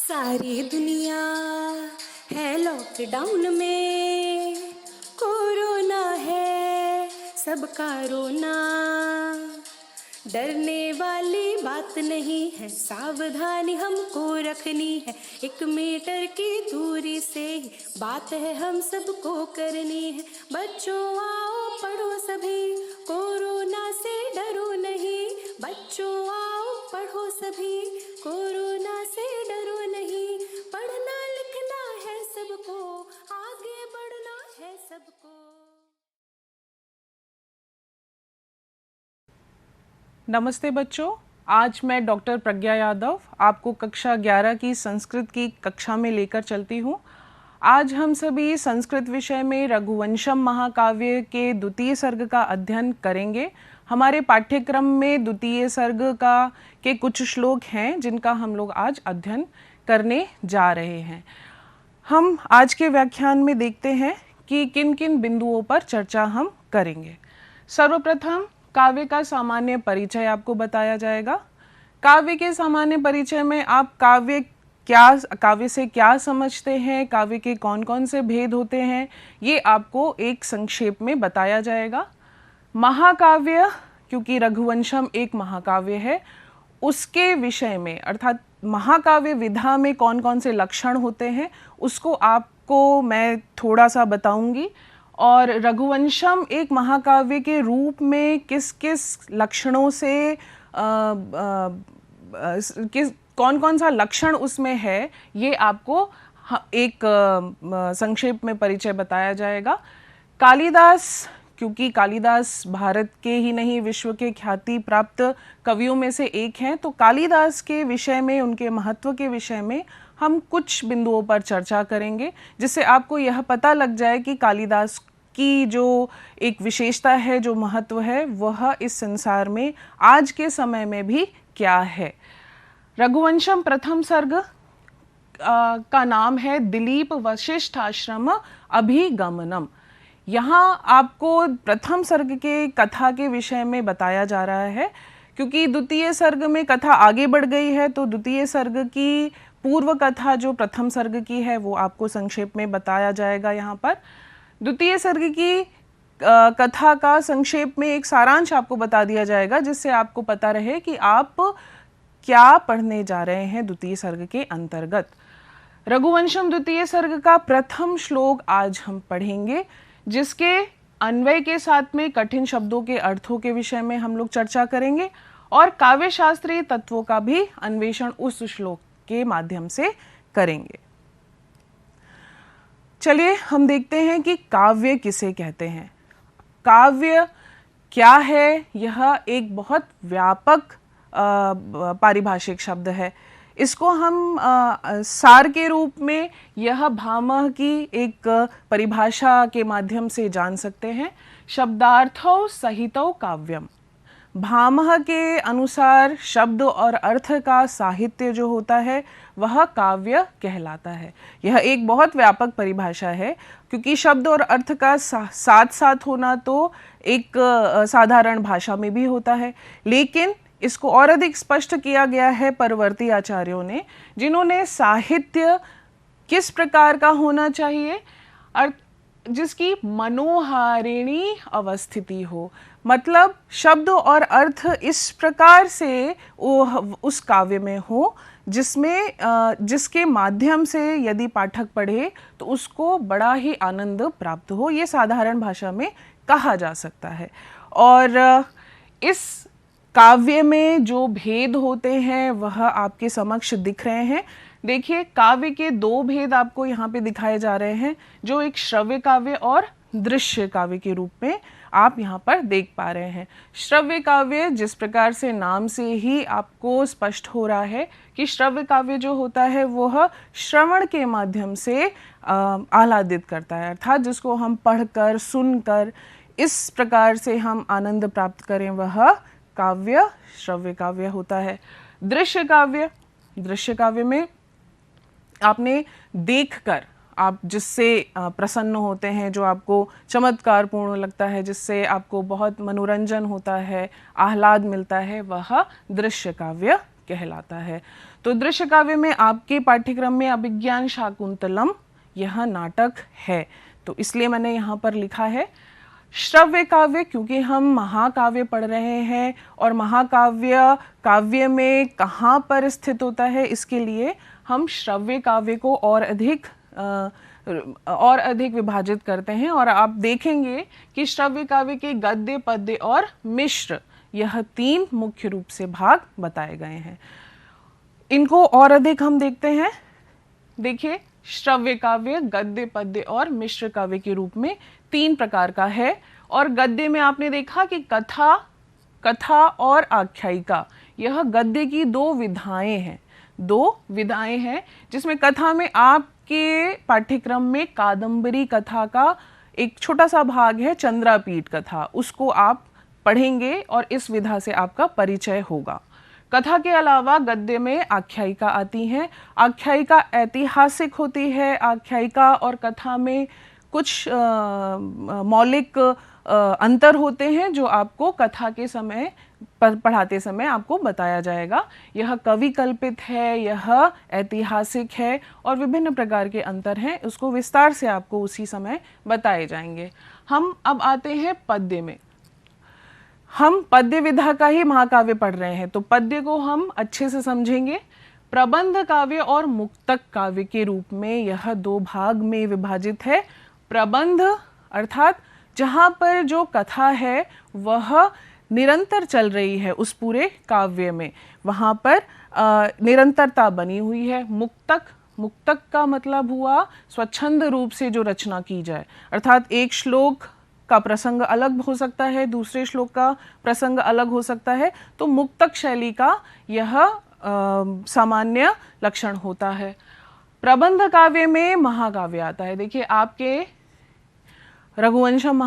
सारी दुनिया है लॉकडाउन में, कोरोना है सबका रोना। डरने वाली बात नहीं है, सावधानी हमको रखनी है। 1 मीटर की दूरी से ही बात है हम सबको करनी है। बच्चों आओ पढ़ो सभी, कोरोना से डरो नहीं। बच्चों आओ पढ़ो सभी, कोरोना से डरो नहीं। पढ़ना लिखना है सबको, आगे बढ़ना है सबको। नमस्ते बच्चों, आज मैं डॉक्टर प्रज्ञा यादव आपको कक्षा 11 की संस्कृत की कक्षा में लेकर चलती हूँ। आज हम सभी संस्कृत विषय में रघुवंशम महाकाव्य के द्वितीय सर्ग का अध्ययन करेंगे। हमारे पाठ्यक्रम में द्वितीय सर्ग के कुछ श्लोक हैं जिनका हम लोग आज अध्ययन करने जा रहे हैं। हम आज के व्याख्यान में देखते हैं कि किन किन बिंदुओं पर चर्चा हम करेंगे। सर्वप्रथम काव्य का सामान्य परिचय आपको बताया जाएगा। काव्य के सामान्य परिचय में आप काव्य से क्या समझते हैं, काव्य के कौन कौन से भेद होते हैं, ये आपको एक संक्षेप में बताया जाएगा। महाकाव्य, क्योंकि रघुवंशम एक महाकाव्य है, उसके विषय में अर्थात महाकाव्य विधा में कौन कौन से लक्षण होते हैं उसको आपको मैं थोड़ा सा बताऊंगी। और रघुवंशम एक महाकाव्य के रूप में किस किस लक्षणों से कौन कौन सा लक्षण उसमें है, ये आपको एक संक्षेप में परिचय बताया जाएगा। कालिदास, क्योंकि कालिदास भारत के ही नहीं विश्व के ख्याति प्राप्त कवियों में से एक हैं, तो कालिदास के विषय में, उनके महत्व के विषय में हम कुछ बिंदुओं पर चर्चा करेंगे, जिससे आपको यह पता लग जाए कि कालिदास की जो एक विशेषता है, जो महत्व है, वह इस संसार में आज के समय में भी क्या है। रघुवंशम प्रथम सर्ग का नाम है दिलीप वशिष्ठ आश्रम अभिगमनम। यहाँ आपको प्रथम सर्ग के कथा के विषय में बताया जा रहा है, क्योंकि द्वितीय सर्ग में कथा आगे बढ़ गई है, तो द्वितीय सर्ग की पूर्व कथा जो प्रथम सर्ग की है वो आपको संक्षेप में बताया जाएगा। यहाँ पर द्वितीय सर्ग की कथा का संक्षेप में एक सारांश आपको बता दिया जाएगा, जिससे आपको पता रहे कि आप क्या पढ़ने जा रहे हैं द्वितीय सर्ग के अंतर्गत। रघुवंशम द्वितीय सर्ग का प्रथम श्लोक आज हम पढ़ेंगे, जिसके अन्वय के साथ में कठिन शब्दों के अर्थों के विषय में हम लोग चर्चा करेंगे और काव्य शास्त्रीय तत्वों का भी अन्वेषण उस श्लोक के माध्यम से करेंगे। चलिए हम देखते हैं कि काव्य किसे कहते हैं। काव्य क्या है? यह एक बहुत व्यापक पारिभाषिक शब्द है। इसको हम सार के रूप में यह भामह की एक परिभाषा के माध्यम से जान सकते हैं। शब्दार्थौ सहितौ काव्यम। भामह के अनुसार शब्द और अर्थ का साहित्य जो होता है वह काव्य कहलाता है। यह एक बहुत व्यापक परिभाषा है, क्योंकि शब्द और अर्थ का साथ साथ होना तो एक साधारण भाषा में भी होता है, लेकिन इसको और अधिक स्पष्ट किया गया है परवर्ती आचार्यों ने, जिन्होंने साहित्य किस प्रकार का होना चाहिए, जिसकी मनोहारिणी अवस्थिति हो, मतलब शब्द और अर्थ इस प्रकार से उस काव्य में हो जिसके माध्यम से यदि पाठक पढ़े तो उसको बड़ा ही आनंद प्राप्त हो। ये साधारण भाषा में कहा जा सकता है। और इस काव्य में जो भेद होते हैं वह आपके समक्ष दिख रहे हैं। देखिए, काव्य के 2 भेद आपको यहाँ पे दिखाए जा रहे हैं, जो एक श्रव्य काव्य और दृश्य काव्य के रूप में आप यहाँ पर देख पा रहे हैं। श्रव्य काव्य, जिस प्रकार से नाम से ही आपको स्पष्ट हो रहा है कि श्रव्य काव्य जो होता है वह श्रवण के माध्यम से आह्लादित करता है, अर्थात जिसको हम पढ़कर सुनकर इस प्रकार से हम आनंद प्राप्त करें, वह काव्य श्रव्य काव्य होता है। दृश्य काव्य में आपने देखकर आप जिससे प्रसन्न होते हैं, जो आपको चमत्कारपूर्ण लगता है, जिससे आपको बहुत मनोरंजन होता है, आह्लाद मिलता है, वह दृश्य काव्य कहलाता है। तो दृश्य काव्य में आपके पाठ्यक्रम में अभिज्ञान शाकुंतलम यह नाटक है, तो इसलिए मैंने यहाँ पर लिखा है। श्रव्य काव्य, क्योंकि हम महाकाव्य पढ़ रहे हैं और महाकाव्य काव्य में कहाँ पर स्थित होता है, इसके लिए हम श्रव्य काव्य को और अधिक विभाजित करते हैं। और आप देखेंगे कि श्रव्य काव्य के गद्य, पद्य और मिश्र यह 3 मुख्य रूप से भाग बताए गए हैं। इनको और अधिक हम देखते हैं। देखिए, श्रव्य काव्य गद्य, पद्य और मिश्र काव्य के रूप में 3 प्रकार का है। और गद्य में आपने देखा कि कथा और आख्यायिका, यह गद्य की 2 विधाएं हैं, जिसमें कथा में आपके पाठ्यक्रम में कादंबरी कथा का एक छोटा सा भाग है, चंद्रापीठ कथा, उसको आप पढ़ेंगे और इस विधा से आपका परिचय होगा। कथा के अलावा गद्य में आख्यायिका आती हैं। आख्यायिका ऐतिहासिक होती है। आख्यायिका और कथा में कुछ मौलिक अंतर होते हैं जो आपको कथा के समय पढ़ाते समय आपको बताया जाएगा। यह कवि कल्पित है, यह ऐतिहासिक है और विभिन्न प्रकार के अंतर हैं, उसको विस्तार से आपको उसी समय बताए जाएंगे। हम अब आते हैं पद्य में। हम पद्य विधा का ही महाकाव्य पढ़ रहे हैं, तो पद्य को हम अच्छे से समझेंगे। प्रबंध काव्य और मुक्तक काव्य के रूप में यह 2 भाग में विभाजित है। प्रबंध अर्थात जहाँ पर जो कथा है वह निरंतर चल रही है, उस पूरे काव्य में वहाँ पर निरंतरता बनी हुई है। मुक्तक का मतलब हुआ स्वच्छंद रूप से जो रचना की जाए, अर्थात एक श्लोक का प्रसंग अलग हो सकता है, दूसरे श्लोक का प्रसंग अलग हो सकता है, तो मुक्तक शैली का यह सामान्य लक्षण होता है। प्रबंध काव्य में महाकाव्य आता है। देखिए, आपके रघुवंशम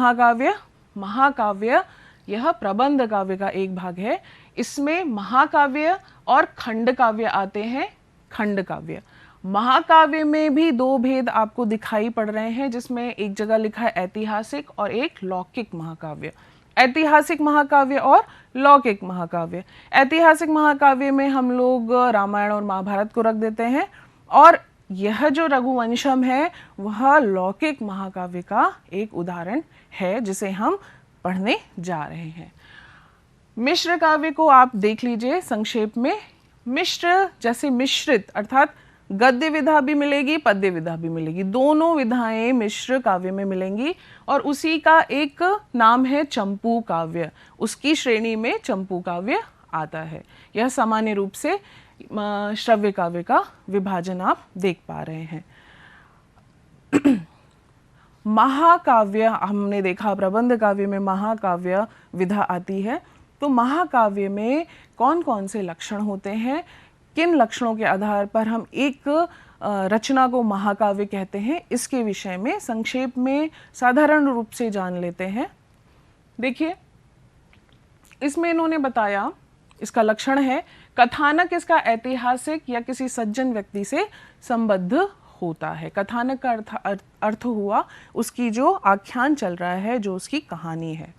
महाकाव्य यह प्रबंध काव्य का एक भाग है। इसमें महाकाव्य और खंड काव्य आते हैं। खंड काव्य, महाकाव्य में भी 2 भेद आपको दिखाई पड़ रहे हैं, जिसमें एक जगह लिखा है ऐतिहासिक और एक लौकिक महाकाव्य। ऐतिहासिक महाकाव्य और लौकिक महाकाव्य। ऐतिहासिक महाकाव्य में हम लोग रामायण और महाभारत को रख देते हैं, और यह जो रघुवंशम है वह लौकिक महाकाव्य का एक उदाहरण है जिसे हम पढ़ने जा रहे हैं। मिश्र काव्य को आप देख लीजिए संक्षेप में। मिश्र जैसे मिश्रित, अर्थात गद्य विधा भी मिलेगी, पद्य विधा भी मिलेगी, दोनों विधाएं मिश्र काव्य में मिलेंगी। और उसी का एक नाम है चंपू काव्य, उसकी श्रेणी में चंपू काव्य आता है। यह सामान्य रूप से श्रव्य काव्य का विभाजन आप देख पा रहे हैं। महाकाव्य हमने देखा, प्रबंध काव्य में महाकाव्य विधा आती है। तो महाकाव्य में कौन कौन से लक्षण होते हैं, किन लक्षणों के आधार पर हम एक रचना को महाकाव्य कहते हैं, इसके विषय में संक्षेप में साधारण रूप से जान लेते हैं। देखिए, इसमें इन्होंने बताया, इसका लक्षण है कथानक इसका ऐतिहासिक या किसी सज्जन व्यक्ति से संबद्ध होता है। कथानक का अर्थ हुआ उसकी जो आख्यान चल रहा है, जो उसकी कहानी है।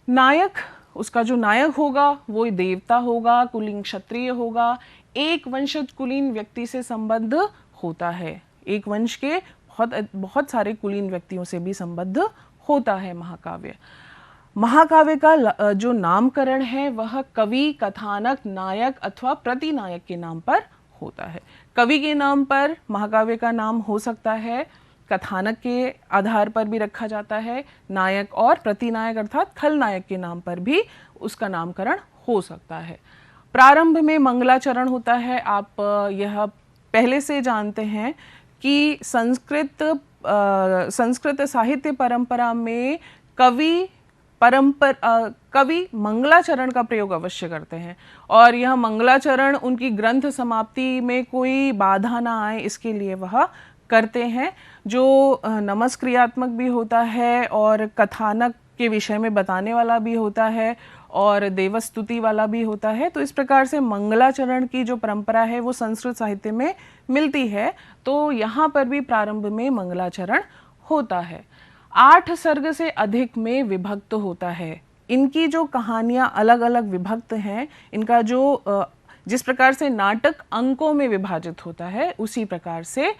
नायक, उसका जो नायक होगा वो देवता होगा, कुलीन क्षत्रिय होगा, एक वंशज कुलीन व्यक्ति से संबद्ध होता है। एक वंश के बहुत सारे कुलीन व्यक्तियों से भी संबद्ध होता है महाकाव्य। महाकाव्य का जो नामकरण है वह कवि, कथानक, नायक अथवा प्रतिनायक के नाम पर होता है। कवि के नाम पर महाकाव्य का नाम हो सकता है, कथानक के आधार पर भी रखा जाता है, नायक और प्रतिनायक अर्थात खलनायक के नाम पर भी उसका नामकरण हो सकता है। प्रारंभ में मंगलाचरण होता है। आप यह पहले से जानते हैं कि संस्कृत साहित्य परंपरा में कवि मंगलाचरण का प्रयोग अवश्य करते हैं, और यह मंगलाचरण उनकी ग्रंथ समाप्ति में कोई बाधा ना आए इसके लिए वह करते हैं, जो नमस्क्रियात्मक भी होता है और कथानक के विषय में बताने वाला भी होता है और देवस्तुति वाला भी होता है। तो इस प्रकार से मंगलाचरण की जो परंपरा है वो संस्कृत साहित्य में मिलती है। तो यहाँ पर भी प्रारंभ में मंगलाचरण होता है। 8 सर्ग से अधिक में विभक्त होता है। इनकी जो कहानियाँ अलग अलग विभक्त हैं, इनका जो जिस प्रकार से नाटक अंकों में विभाजित होता है, उसी प्रकार से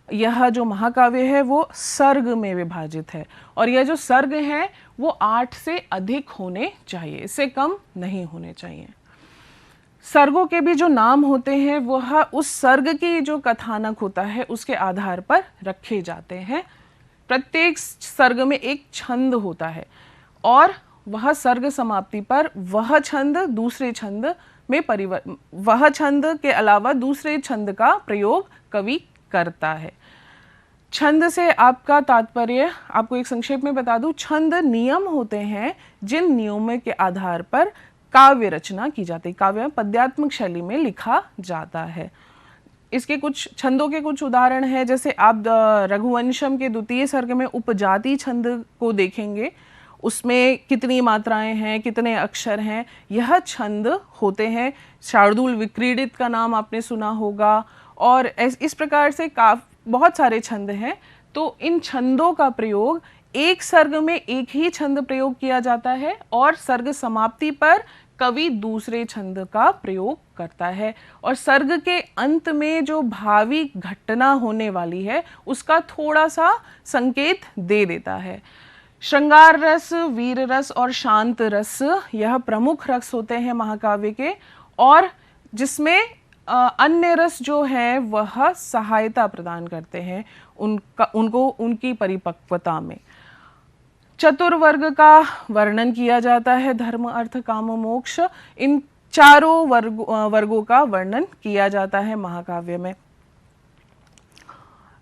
यह जो महाकाव्य है वो सर्ग में विभाजित है। और यह जो सर्ग है वो 8 से अधिक होने चाहिए, इससे कम नहीं होने चाहिए। सर्गों के भी जो नाम होते हैं वह उस सर्ग की जो कथानक होता है उसके आधार पर रखे जाते हैं। प्रत्येक सर्ग में एक छंद होता है और वह सर्ग समाप्ति पर वह छंद दूसरे छंद में वह छंद के अलावा दूसरे छंद का प्रयोग कवि करता है। छंद से आपका तात्पर्य, आपको एक संक्षेप में बता दूं, छंद नियम होते हैं जिन नियमों के आधार पर काव्य रचना की जाती है, काव्य पद्यात्मक शैली में लिखा जाता है। इसके कुछ छंदों के कुछ उदाहरण हैं, जैसे आप रघुवंशम के द्वितीय सर्ग में उपजाति छंद को देखेंगे, उसमें कितनी मात्राएं हैं, कितने अक्षर हैं, यह छंद होते हैं। शार्दूल विक्रीडित का नाम आपने सुना होगा, और इस प्रकार से बहुत सारे छंद हैं। तो इन छंदों का प्रयोग एक सर्ग में एक ही छंद प्रयोग किया जाता है और सर्ग समाप्ति पर कवि दूसरे छंद का प्रयोग करता है, और सर्ग के अंत में जो भावी घटना होने वाली है उसका थोड़ा सा संकेत दे देता है। श्रृंगार रस, वीर रस और शांत रस यह प्रमुख रस होते हैं महाकाव्य के, और जिसमें अन्य रस जो है वह सहायता प्रदान करते हैं उनको उनकी परिपक्वता में। चतुर्वर्ग का वर्णन किया जाता है, धर्म अर्थ काम मोक्ष, इन चारों वर्गों का वर्णन किया जाता है महाकाव्य में।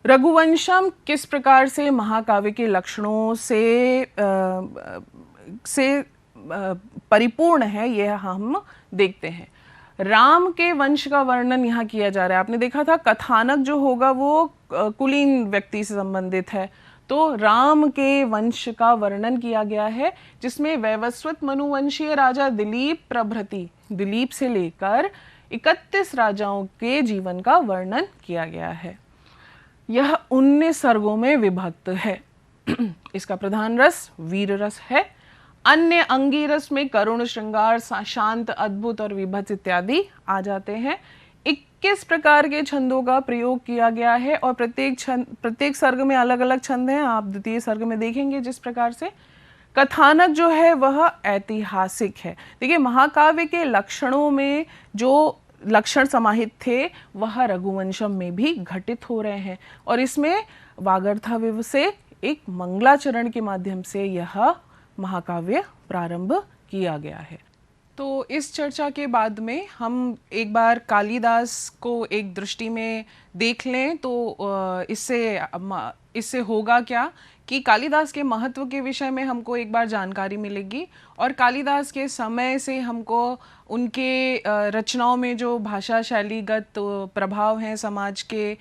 रघुवंशम किस प्रकार से महाकाव्य के लक्षणों से परिपूर्ण है यह हम देखते हैं। राम के वंश का वर्णन यहाँ किया जा रहा है। आपने देखा था कथानक जो होगा वो कुलीन व्यक्ति से संबंधित है, तो राम के वंश का वर्णन किया गया है, जिसमें वैवस्वत मनुवंशीय राजा दिलीप प्रभृति, दिलीप से लेकर 31 राजाओं के जीवन का वर्णन किया गया है। यह 19 सर्गों में विभक्त है। इसका प्रधान रस वीर रस है। अन्य अंगी रस में करुण, श्रृंगार, शांत, अद्भुत और विभत्स इत्यादि आ जाते हैं। 21 प्रकार के छंदों का प्रयोग किया गया है और प्रत्येक सर्ग में अलग अलग छंद हैं। आप द्वितीय सर्ग में देखेंगे जिस प्रकार से कथानक जो है वह ऐतिहासिक है। देखिए, महाकाव्य के लक्षणों में जो लक्षण समाहित थे वह रघुवंशम में भी घटित हो रहे हैं, और इसमें वागर्थाविव से एक मंगलाचरण के माध्यम से यह महाकाव्य प्रारंभ किया गया है। तो इस चर्चा के बाद में हम एक बार कालिदास को एक दृष्टि में देख लें, तो इससे होगा क्या कि कालिदास के महत्व के विषय में हमको एक बार जानकारी मिलेगी, और कालिदास के समय से हमको उनके रचनाओं में जो भाषा शैलीगत प्रभाव हैं समाज के,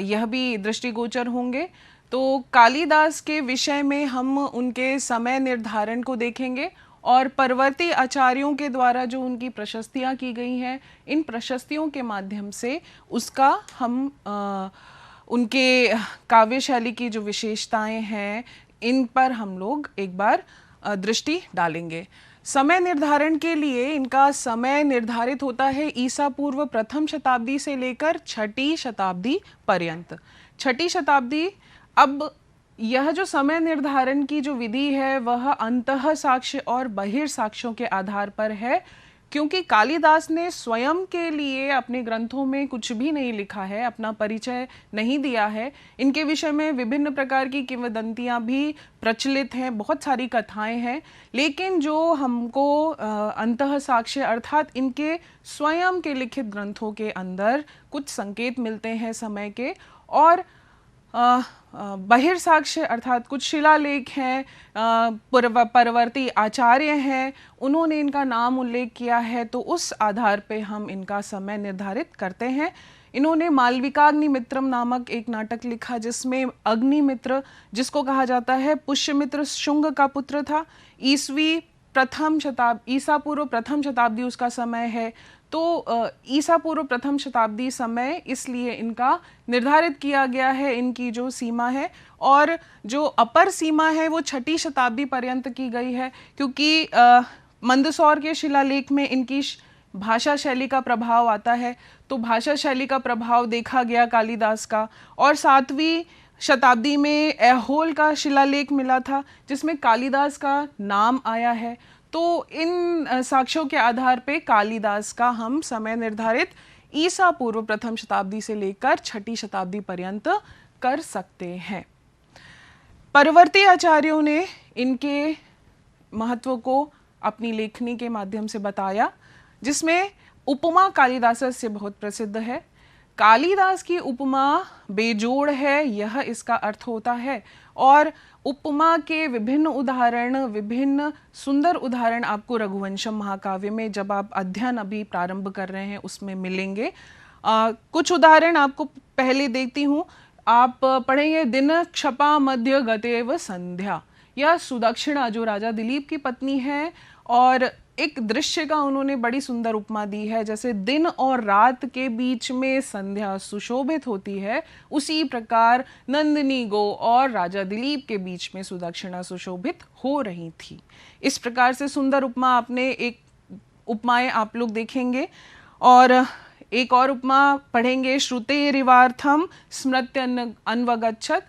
यह भी दृष्टिगोचर होंगे। तो कालिदास के विषय में हम उनके समय निर्धारण को देखेंगे, और परवर्ती आचार्यों के द्वारा जो उनकी प्रशस्तियाँ की गई हैं, इन प्रशस्तियों के माध्यम से उसका हम उनके काव्य शैली की जो विशेषताएं हैं इन पर हम लोग एक बार दृष्टि डालेंगे। समय निर्धारण के लिए इनका समय निर्धारित होता है ईसा पूर्व प्रथम शताब्दी से लेकर छठी शताब्दी पर्यंत। छठी शताब्दी, अब यह जो समय निर्धारण की जो विधि है वह अंतः साक्ष्य और बहिर् साक्ष्यों के आधार पर है, क्योंकि कालिदास ने स्वयं के लिए अपने ग्रंथों में कुछ भी नहीं लिखा है, अपना परिचय नहीं दिया है। इनके विषय में विभिन्न प्रकार की किंवदंतियां भी प्रचलित हैं, बहुत सारी कथाएं हैं, लेकिन जो हमको अंतः साक्ष्य अर्थात इनके स्वयं के लिखित ग्रंथों के अंदर कुछ संकेत मिलते हैं समय के, और बहिर्साक्ष्य अर्थात कुछ शिलालेख हैं, परवर्ती आचार्य हैं, उन्होंने इनका नाम उल्लेख किया है, तो उस आधार पे हम इनका समय निर्धारित करते हैं। इन्होंने मालविकाग्निमित्रम नामक एक नाटक लिखा, जिसमें अग्निमित्र, जिसको कहा जाता है पुष्यमित्र, शुंग का पुत्र था। ईसा पूर्व प्रथम शताब्दी उसका समय है, तो ईसा पूर्व प्रथम शताब्दी समय इसलिए इनका निर्धारित किया गया है, इनकी जो सीमा है, और जो अपर सीमा है वो छठी शताब्दी पर्यंत की गई है, क्योंकि मंदसौर के शिलालेख में इनकी भाषा शैली का प्रभाव आता है, तो भाषा शैली का प्रभाव देखा गया कालिदास का। और 7वीं शताब्दी में ऐहोल का शिलालेख मिला था जिसमें कालिदास का नाम आया है। तो इन साक्ष्यों के आधार पे कालिदास का हम समय निर्धारित ईसा पूर्व प्रथम शताब्दी से लेकर 6ठी शताब्दी पर्यंत कर सकते हैं। परवर्ती आचार्यों ने इनके महत्व को अपनी लेखनी के माध्यम से बताया, जिसमें उपमा कालिदासस्य बहुत प्रसिद्ध है। कालिदास की उपमा बेजोड़ है, यह इसका अर्थ होता है। और उपमा के विभिन्न उदाहरण, विभिन्न सुंदर उदाहरण आपको रघुवंशम महाकाव्य में जब आप अध्ययन अभी प्रारंभ कर रहे हैं उसमें मिलेंगे। कुछ उदाहरण आपको पहले देती हूँ। आप पढ़ेंगे, दिन क्षपा मध्य गतेव संध्या। यह सुदक्षिणा जो राजा दिलीप की पत्नी है, और एक दृश्य का उन्होंने बड़ी सुंदर उपमा दी है। जैसे दिन और रात के बीच में संध्या सुशोभित होती है, उसी प्रकार नंदिनी गो और राजा दिलीप के बीच में सुदक्षिणा सुशोभित हो रही थी। इस प्रकार से सुंदर उपमा आपने एक उपमाएं आप लोग देखेंगे। और एक और उपमा पढ़ेंगे, श्रुतेरिवार्थम स्मृत्य अन्वगच्छत।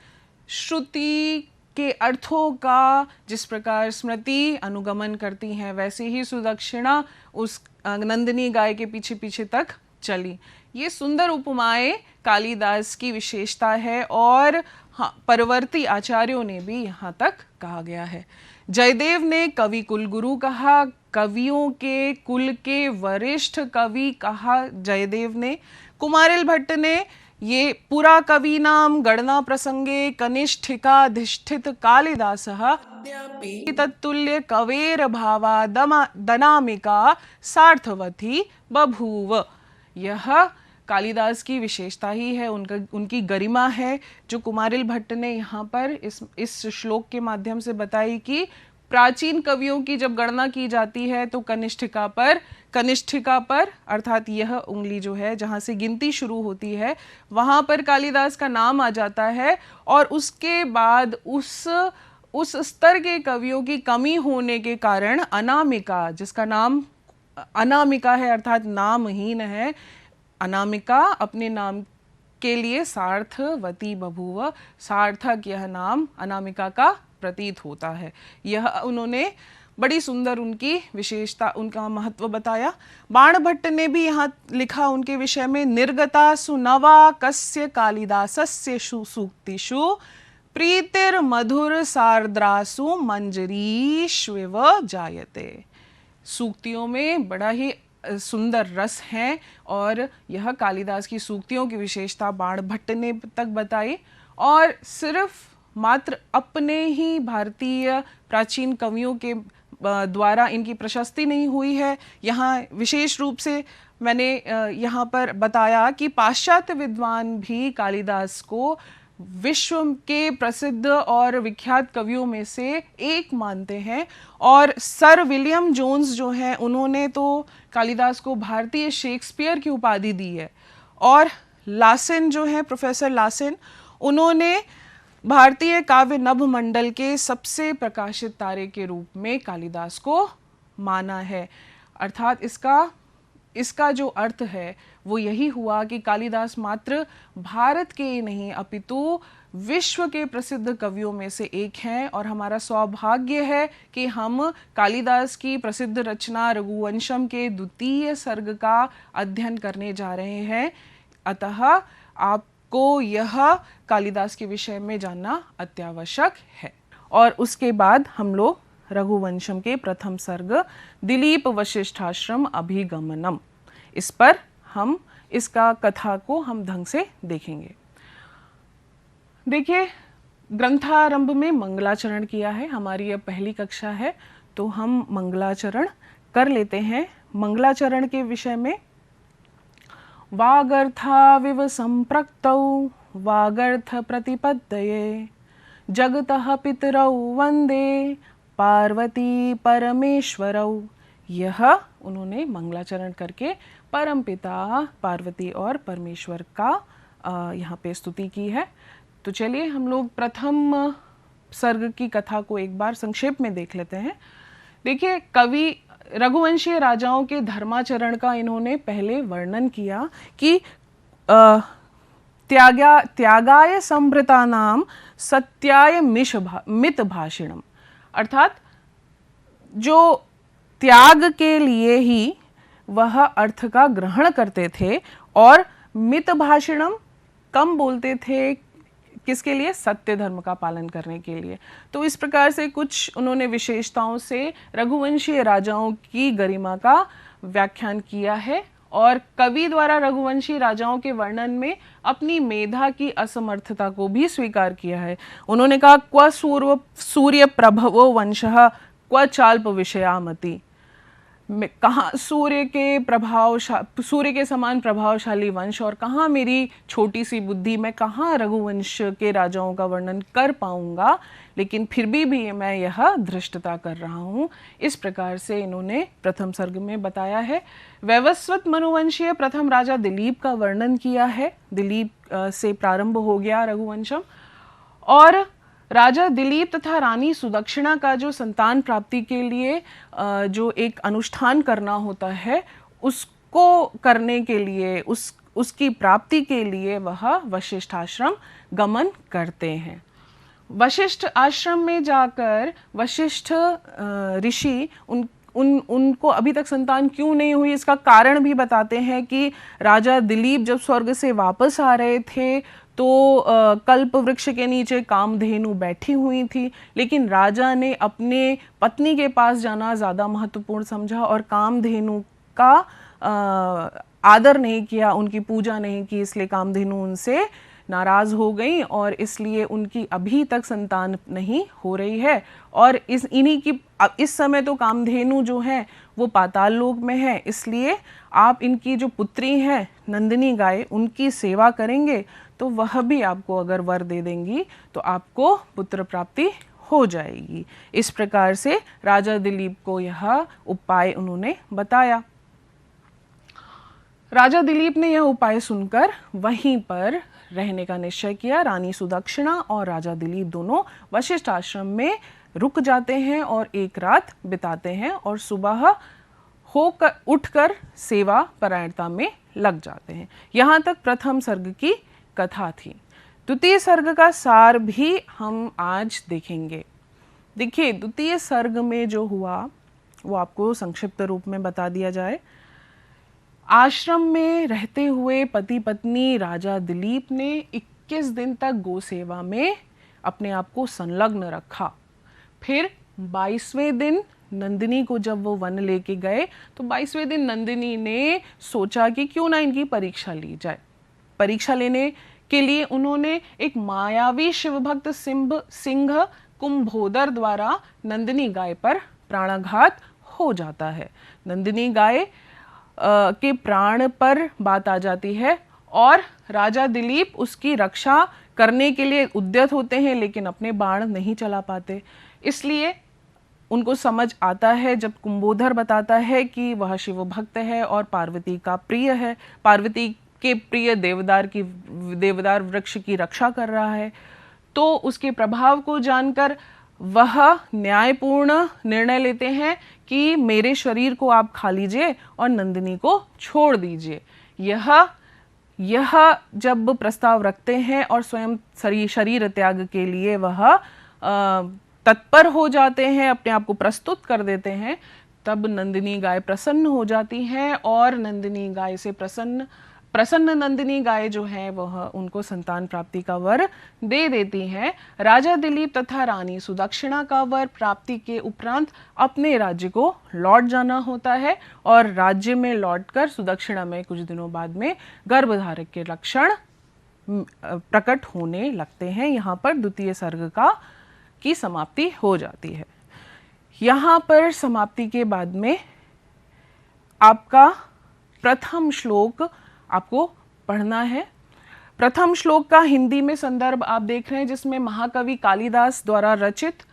श्रुति के अर्थों का जिस प्रकार स्मृति अनुगमन करती हैं, वैसे ही सुदक्षिणा उस नंदिनी गाय के पीछे पीछे तक चली। ये सुंदर उपमाएं कालिदास की विशेषता है, और हाँ, परवर्ती आचार्यों ने भी यहाँ तक कहा गया है। जयदेव ने कवि कुलगुरु कहा, कवियों के कुल के वरिष्ठ कवि कहा जयदेव ने। कुमारिल भट्ट ने ये पुरा कवि नाम गणना प्रसंगे कनिष्ठिकाधिष्ठित कालिदासः तत्तुल्य कवेर भावा दनामिका सार्थवती बभूव। यह कालिदास की विशेषता ही है, उनकी गरिमा है, जो कुमारिल भट्ट ने यहाँ पर इस श्लोक के माध्यम से बताई कि प्राचीन कवियों की जब गणना की जाती है तो कनिष्ठिका पर अर्थात यह उंगली जो है जहाँ से गिनती शुरू होती है वहाँ पर कालिदास का नाम आ जाता है, और उसके बाद उस स्तर के कवियों की कमी होने के कारण अनामिका, जिसका नाम अनामिका है अर्थात नामहीन है, अनामिका अपने नाम के लिए सार्थवती बभूव, सार्थक यह नाम अनामिका का प्रतीत होता है। यह उन्होंने बड़ी सुंदर उनकी विशेषता, उनका महत्व बताया। बाणभट्ट ने भी यहाँ लिखा उनके विषय में, निर्गता सुनवा कस्य कालिदासस्य सूक्तिषु प्रीतिर मधुर सार्द्रासु मंजरीष्विव जायते। सूक्तियों में बड़ा ही सुंदर रस हैं, और यह कालिदास की सूक्तियों की विशेषता बाणभट्ट ने तक बताई। और सिर्फ मात्र अपने ही भारतीय प्राचीन कवियों के द्वारा इनकी प्रशस्ति नहीं हुई है, यहाँ विशेष रूप से मैंने यहाँ पर बताया कि पाश्चात्य विद्वान भी कालिदास को विश्व के प्रसिद्ध और विख्यात कवियों में से एक मानते हैं। और सर विलियम जोन्स जो हैं, उन्होंने तो कालिदास को भारतीय शेक्सपियर की उपाधि दी है। और लासेन जो है, प्रोफेसर लासेन, उन्होंने भारतीय काव्य नभ मंडल के सबसे प्रकाशित तारे के रूप में कालिदास को माना है। अर्थात इसका जो अर्थ है वो यही हुआ कि कालिदास मात्र भारत के ही नहीं अपितु विश्व के प्रसिद्ध कवियों में से एक हैं। और हमारा सौभाग्य है कि हम कालिदास की प्रसिद्ध रचना रघुवंशम के 2य सर्ग का अध्ययन करने जा रहे हैं। अतः आपको यह कालिदास के विषय में जानना अत्यावश्यक है। और उसके बाद हम लोग रघुवंशम के प्रथम सर्ग दिलीप वशिष्ठाश्रम अभिगमनम, इस पर हम इसका कथा को हम ढंग से देखेंगे। देखिए, ग्रंथारंभ में मंगलाचरण किया है। हमारी यह पहली कक्षा है तो हम मंगलाचरण कर लेते हैं। मंगलाचरण के विषय में, वागर्थाविव संप्रक्तौ वागर्थ प्रतिपद्यये जगतः पितरौ वंदे पार्वती परमेश्वरौ। यह उन्होंने मंगलाचरण करके परमपिता पार्वती और परमेश्वर का यहाँ पे स्तुति की है। तो चलिए हम लोग प्रथम सर्ग की कथा को एक बार संक्षेप में देख लेते हैं। देखिए, कवि रघुवंशीय राजाओं के धर्माचरण का इन्होंने पहले वर्णन किया कि त्यागाय संभृतानाम सत्याय मित भाषिणम, अर्थात जो त्याग के लिए ही वह अर्थ का ग्रहण करते थे और मित भाषिणम कम बोलते थे, किसके लिए? सत्य धर्म का पालन करने के लिए। तो इस प्रकार से कुछ उन्होंने विशेषताओं से रघुवंशीय राजाओं की गरिमा का व्याख्यान किया है और कवि द्वारा रघुवंशी राजाओं के वर्णन में अपनी मेधा की असमर्थता को भी स्वीकार किया है। उन्होंने कहा क्व सूर्य प्रभवो वंशः क्व चाल्प विषयामति, कहाँ सूर्य के समान प्रभावशाली वंश और कहाँ मेरी छोटी सी बुद्धि, मैं कहाँ रघुवंश के राजाओं का वर्णन कर पाऊंगा, लेकिन फिर भी मैं यह धृष्टता कर रहा हूँ। इस प्रकार से इन्होंने प्रथम सर्ग में बताया है। वैवस्वत मनुवंशीय प्रथम राजा दिलीप का वर्णन किया है। दिलीप से प्रारंभ हो गया रघुवंशम, और राजा दिलीप तथा रानी सुदक्षिणा का जो संतान प्राप्ति के लिए जो एक अनुष्ठान करना होता है, उसको करने के लिए, उसकी प्राप्ति के लिए वह वशिष्ठ आश्रम गमन करते हैं। वशिष्ठ आश्रम में जाकर वशिष्ठ ऋषि उनको अभी तक संतान क्यों नहीं हुई, इसका कारण भी बताते हैं कि राजा दिलीप जब स्वर्ग से वापस आ रहे थे तो कल्प वृक्ष के नीचे कामधेनु बैठी हुई थी, लेकिन राजा ने अपने पत्नी के पास जाना ज़्यादा महत्वपूर्ण समझा और कामधेनु का आदर नहीं किया, उनकी पूजा नहीं की, इसलिए कामधेनु उनसे नाराज हो गई और इसलिए उनकी अभी तक संतान नहीं हो रही है। और इस समय तो कामधेनु जो है वो पाताल लोक में है, इसलिए आप इनकी जो पुत्री है नंदिनी गाय, उनकी सेवा करेंगे तो वह भी आपको अगर वर दे देंगी तो आपको पुत्र प्राप्ति हो जाएगी। इस प्रकार से राजा दिलीप को यह उपाय उन्होंने बताया। राजा दिलीप ने यह उपाय सुनकर वहीं पर रहने का निश्चय किया। रानी सुदक्षिणा और राजा दिलीप दोनों वशिष्ठ आश्रम में रुक जाते हैं और एक रात बिताते हैं और सुबह उठकर सेवा परायणता में लग जाते हैं। यहाँ तक प्रथम सर्ग की कथा थी। द्वितीय सर्ग का सार भी हम आज देखेंगे। देखिए, द्वितीय सर्ग में जो हुआ वो आपको संक्षिप्त रूप में बता दिया जाए। आश्रम में रहते हुए पति पत्नी राजा दिलीप ने 21 दिन तक गो सेवा में अपने आप को संलग्न रखा। फिर 22वें दिन नंदिनी को जब वो वन लेके गए तो 22वें दिन नंदिनी ने सोचा कि क्यों ना इनकी परीक्षा ली जाए। परीक्षा लेने के लिए उन्होंने एक मायावी शिवभक्त सिंह कुंभोदर द्वारा नंदिनी गाय पर प्राणाघात हो जाता है। नंदिनी गाय के प्राण पर बात आ जाती है और राजा दिलीप उसकी रक्षा करने के लिए उद्यत होते हैं, लेकिन अपने बाण नहीं चला पाते। इसलिए उनको समझ आता है जब कुंभोदर बताता है कि वह शिव भक्त है और पार्वती का प्रिय है, पार्वती के प्रिय देवदार वृक्ष की रक्षा कर रहा है, तो उसके प्रभाव को जानकर वह न्यायपूर्ण निर्णय लेते हैं कि मेरे शरीर को आप खा लीजिए और नंदिनी को छोड़ दीजिए। यह जब प्रस्ताव रखते हैं और स्वयं शरीर त्याग के लिए वह तत्पर हो जाते हैं, अपने आप को प्रस्तुत कर देते हैं, तब नंदिनी गाय प्रसन्न हो जाती है और नंदिनी गाय से प्रसन्न नंदिनी गाय जो है वह उनको संतान प्राप्ति का वर दे देती है। राजा दिलीप तथा रानी सुदक्षिणा का वर प्राप्ति के उपरांत अपने राज्य को लौट जाना होता है और राज्य में लौटकर सुदक्षिणा में कुछ दिनों बाद में गर्भधारक के लक्षण प्रकट होने लगते हैं। यहाँ पर द्वितीय सर्ग की समाप्ति हो जाती है। यहाँ पर समाप्ति के बाद में आपका प्रथम श्लोक आपको पढ़ना है। प्रथम श्लोक का हिंदी में संदर्भ आप देख रहे हैं, जिसमें महाकवि कालिदास द्वारा रचित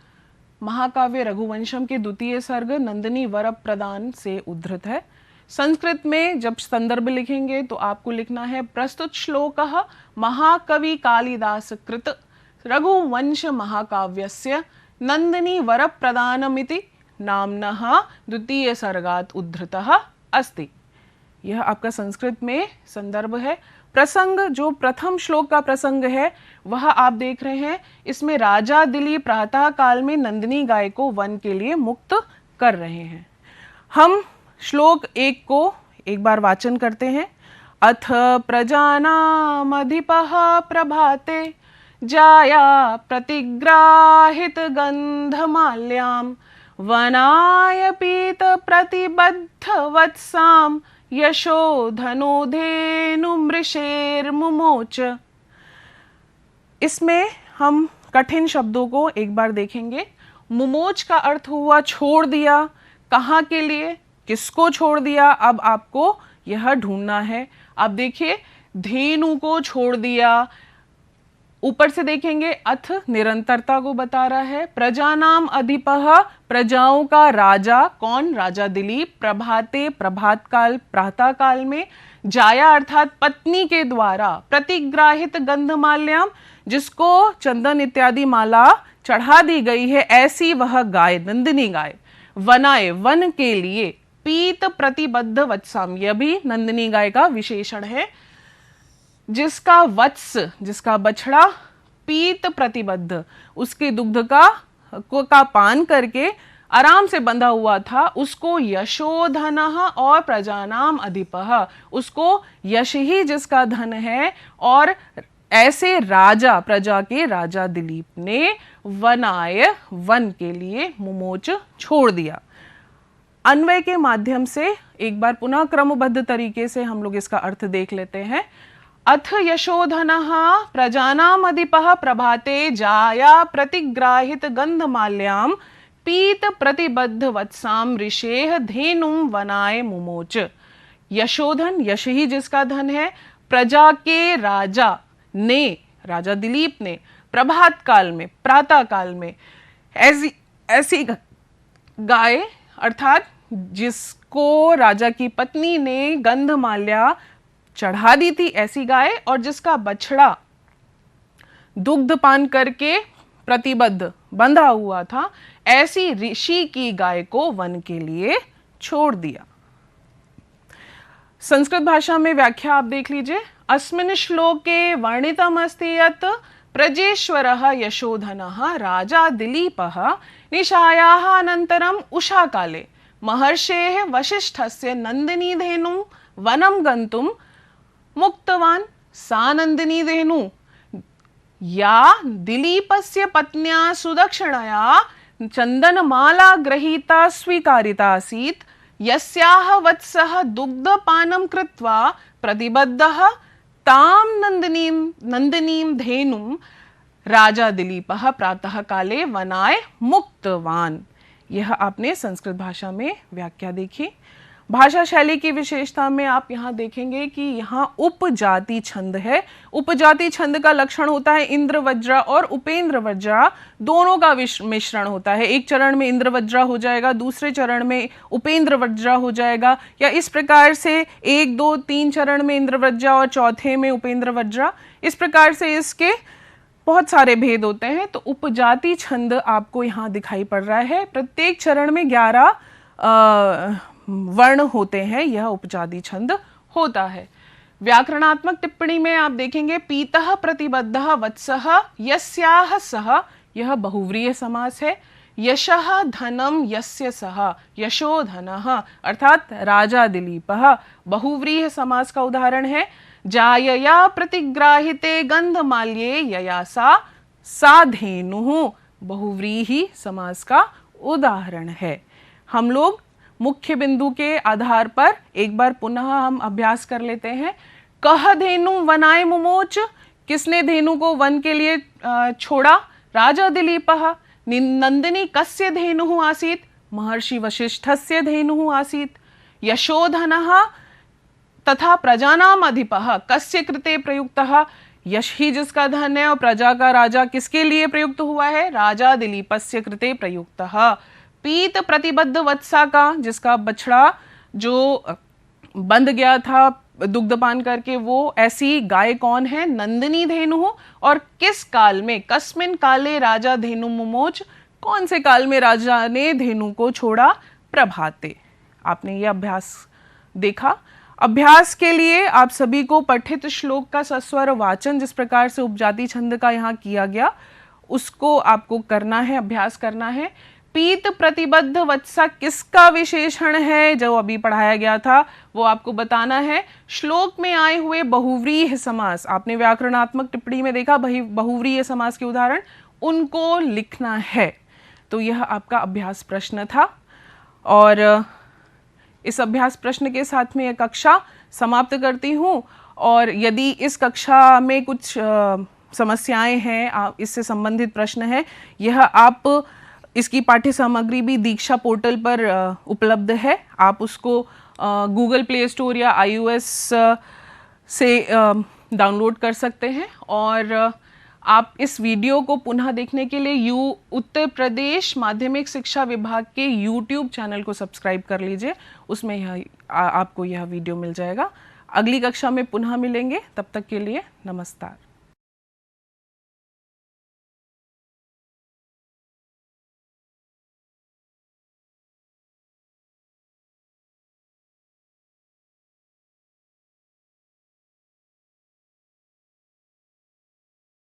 महाकाव्य रघुवंशम के द्वितीय सर्ग नंदिनी वर प्रदान से उद्धृत है। संस्कृत में जब संदर्भ लिखेंगे तो आपको लिखना है प्रस्तुत श्लोकः महाकवि कालिदास कृत रघुवंश महाकाव्यस्य नंदिनी वर प्रदानमिति नाम्नः द्वितीय सर्गात् उद्धृतः अस्ति। यह आपका संस्कृत में संदर्भ है। प्रसंग जो प्रथम श्लोक का प्रसंग है वह आप देख रहे हैं। इसमें राजा दिलीप प्रातः काल में नंदिनी गाय को वन के लिए मुक्त कर रहे हैं। हम श्लोक 1 को एक बार वाचन करते हैं। अथ प्रजानामधिपः प्रभाते जाया प्रतिग्राहित गंधमाल्यां वनाय पीत प्रतिबद्ध वत्साम यशो धनुधेनु मृषेर्मुमोच। इसमें हम कठिन शब्दों को एक बार देखेंगे। मुमोच का अर्थ हुआ छोड़ दिया। कहाँ के लिए, किसको छोड़ दिया, अब आपको यह ढूंढना है। अब देखिए, धेनु को छोड़ दिया। ऊपर से देखेंगे अथ निरंतरता को बता रहा है। प्रजानाम अधिपः प्रजाओं का राजा, कौन, राजा दिलीप। प्रभाते प्रभात काल, प्रातः काल में। जाया अर्थात पत्नी के द्वारा। प्रतिग्राहित गंधमाल्याम जिसको चंदन इत्यादि माला चढ़ा दी गई है, ऐसी वह गाय नंदिनी गाय। वनाए वन के लिए। पीत प्रतिबद्ध वत्साम यह भी नंदिनी गाय का विशेषण है। जिसका वत्स, जिसका बछड़ा पीत प्रतिबद्ध उसके दुग्ध का पान करके आराम से बंधा हुआ था, उसको यशोधनः और प्रजानाम अधिपः, उसको यश ही जिसका धन है। और ऐसे राजा, प्रजा के राजा दिलीप ने वनाय वन के लिए मुमोच छोड़ दिया। अन्वय के माध्यम से एक बार पुनः क्रमबद्ध तरीके से हम लोग इसका अर्थ देख लेते हैं। अथ यशोधनः प्रजानाम अधिपः प्रभाते जाया प्रतिग्राहित गंधमाल्यां पीत प्रतिबद्ध वत्साम ऋषेः धेनुं वनाय मुमोच। यशोधन यश ही जिसका धन है, प्रजा के राजा ने, राजा दिलीप ने प्रभात काल में, प्रातः काल में ऐसी गाय अर्थात जिसको राजा की पत्नी ने गंधमाल्या चढ़ा दी थी, ऐसी गाय, और जिसका बछड़ा दुग्ध पान करके प्रतिबद्ध बंधा हुआ था, ऐसी ऋषि की गाय को वन के लिए छोड़ दिया। संस्कृत भाषा में व्याख्या आप देख लीजिए। अस्मिन् श्लोके वर्णितम् अस्ति यत् प्रजेश्वरः यशोधनः राजा दिलीपः निशायाः अनन्तरम् उषाकाले महर्षेः वसिष्ठस्य नन्दिनी धेनुं वनं गन्तुं मुक्तवान्। सा नन्दिनी धेनु या दिलीपस्य पत्न्या सुदक्षिणया चन्दनमाला गृहीता स्वीकारिता आसीत्, यस्याः वत्सः दुग्धपानं कृत्वा प्रतिबद्धः तां नन्दिनीं धेनुं राजा दिलीपः प्रातः काले वनाय मुक्तवान्। यह आपने संस्कृत भाषा में व्याख्या देखी। भाषा शैली की विशेषता में आप यहाँ देखेंगे कि यहाँ उपजाति छंद है। उपजाति छंद का लक्षण होता है इंद्र वज्रा और उपेंद्र वज्रा दोनों का मिश्रण होता है। एक चरण में इंद्र वज्रा हो जाएगा, दूसरे चरण में उपेंद्र वज्रा हो जाएगा, या इस प्रकार से 1, 2, 3 चरण में इंद्र वज्रा और चौथे में उपेंद्र वज्रा। इस प्रकार से इसके बहुत सारे भेद होते हैं। तो उपजाति छंद आपको यहाँ दिखाई पड़ रहा है। प्रत्येक चरण में 11 वर्ण होते हैं, यह उपजाति छंद होता है। व्याकरणात्मक टिप्पणी में आप देखेंगे पीतः प्रतिबद्धः वत्सः यस्याः सः, यह बहुव्रीहि समास है। यशः धनम यस्य सः, यशोधनः अर्थात राजा दिलीपः, बहुव्रीहि समास का उदाहरण है। जायया प्रतिग्राहिते गंधमाल्ये ययासा सा धेनुः, बहुव्रीहि समास का उदाहरण है। हम लोग मुख्य बिंदु के आधार पर एक बार पुनः हम अभ्यास कर लेते हैं। कह धेनु वनाय मुमोच, किसने धेनु को वन के लिए छोड़ा? राजा दिलीपः। नंदिनी कस्य धेनुः आसीत्? महर्षि वसिष्ठस्य धेनुः आसीत्। यशोधनः तथा प्रजानाम अधिपः कस्य कृते प्रयुक्तः? यश ही जिसका धन है और प्रजा का राजा किसके लिए प्रयुक्त हुआ है? राजा दिलीपस्य कृते प्रयुक्तः। पीत प्रतिबद्ध वत्सा का, जिसका बछड़ा जो बंध गया था दुग्धपान करके, वो ऐसी गाय कौन है? नंदिनी धेनु। और किस काल में? कस्मिन काले राजा धेनु मुमोच, कौन से काल में राजा ने धेनु को छोड़ा प्रभाते। आपने ये अभ्यास देखा। अभ्यास के लिए आप सभी को पठित श्लोक का सस्वर वाचन जिस प्रकार से उपजाति छंद का यहाँ किया गया उसको आपको करना है, अभ्यास करना है। पीत प्रतिबद्ध वत्सा किसका विशेषण है, जो अभी पढ़ाया गया था वो आपको बताना है। श्लोक में आए हुए बहुव्रीहि समास, आपने व्याकरणात्मक टिप्पणी में देखा बहुव्रीहि समास के उदाहरण, उनको लिखना है। तो यह आपका अभ्यास प्रश्न था और इस अभ्यास प्रश्न के साथ में यह कक्षा समाप्त करती हूँ। और यदि इस कक्षा में कुछ समस्याएं हैं, इससे संबंधित प्रश्न है, यह आप इसकी पाठ्य सामग्री भी दीक्षा पोर्टल पर उपलब्ध है। आप उसको गूगल प्ले स्टोर या iOS से डाउनलोड कर सकते हैं। और आप इस वीडियो को पुनः देखने के लिए उत्तर प्रदेश माध्यमिक शिक्षा विभाग के YouTube चैनल को सब्सक्राइब कर लीजिए, उसमें आपको यह वीडियो मिल जाएगा। अगली कक्षा में पुनः मिलेंगे, तब तक के लिए नमस्कार।